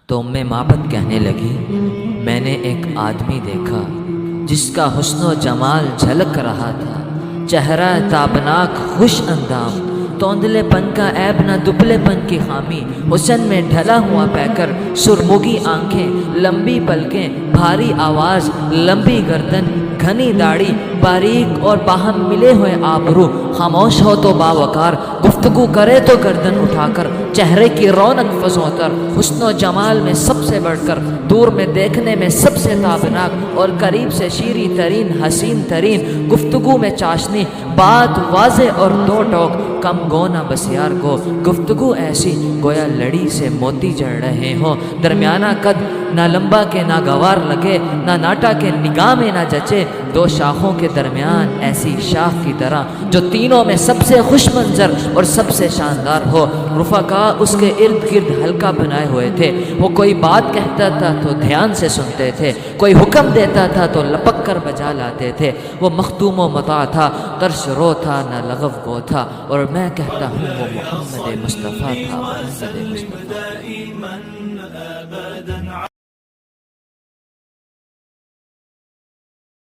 تو معبد کہنے لگی، میں نے ایک آدمی دیکھا جس کا حسن و جمال جھلک رہا تھا، چہرہ تابناک خوش اندام، توندلے پن کا عیب نہ دبلے پن کی خامی، حسن میں ڈھلا ہوا پیکر، سرمگی آنکھیں، لمبی پلکیں، بھاری آواز، لمبی گردن، گھنی داڑھی، باریک اور باہم ملے ہوئے آبرو، خاموش ہو تو باوقار، گفتگو کرے تو گردن اٹھا کر، چہرے کی رونق فزوں تر، حسن و جمال میں سب سے بڑھ کر، دور میں دیکھنے میں سب سے تابناک اور قریب سے شیریں ترین، حسین ترین، گفتگو میں چاشنی، بات واضح اور دو ٹوک، کم گو نہ بسیار گو، گفتگو ایسی گویا لڑی سے موتی جڑ رہے ہوں، درمیانہ قد، نہ لمبا کے نہ گوار لگے، نہ ناٹا کے نگاہ میں نہ جچے، دو شاخوں کے درمیان ایسی شاخ کی طرح جو تینوں میں سب سے خوش منظر اور سب سے شاندار ہو، رفقا اس کے ارد گرد حلقہ بنائے ہوئے تھے، وہ کوئی بات کہتا تھا تو دھیان سے سنتے تھے، کوئی حکم دیتا تھا تو لپک کر بجا لاتے تھے، وہ مختوم و مطاع تھا، ترش رو تھا نہ لغو گو تھا، اور میں کہتا ہوں وہ محمد مصطفیٰ تھا، محمد مصطفیٰ۔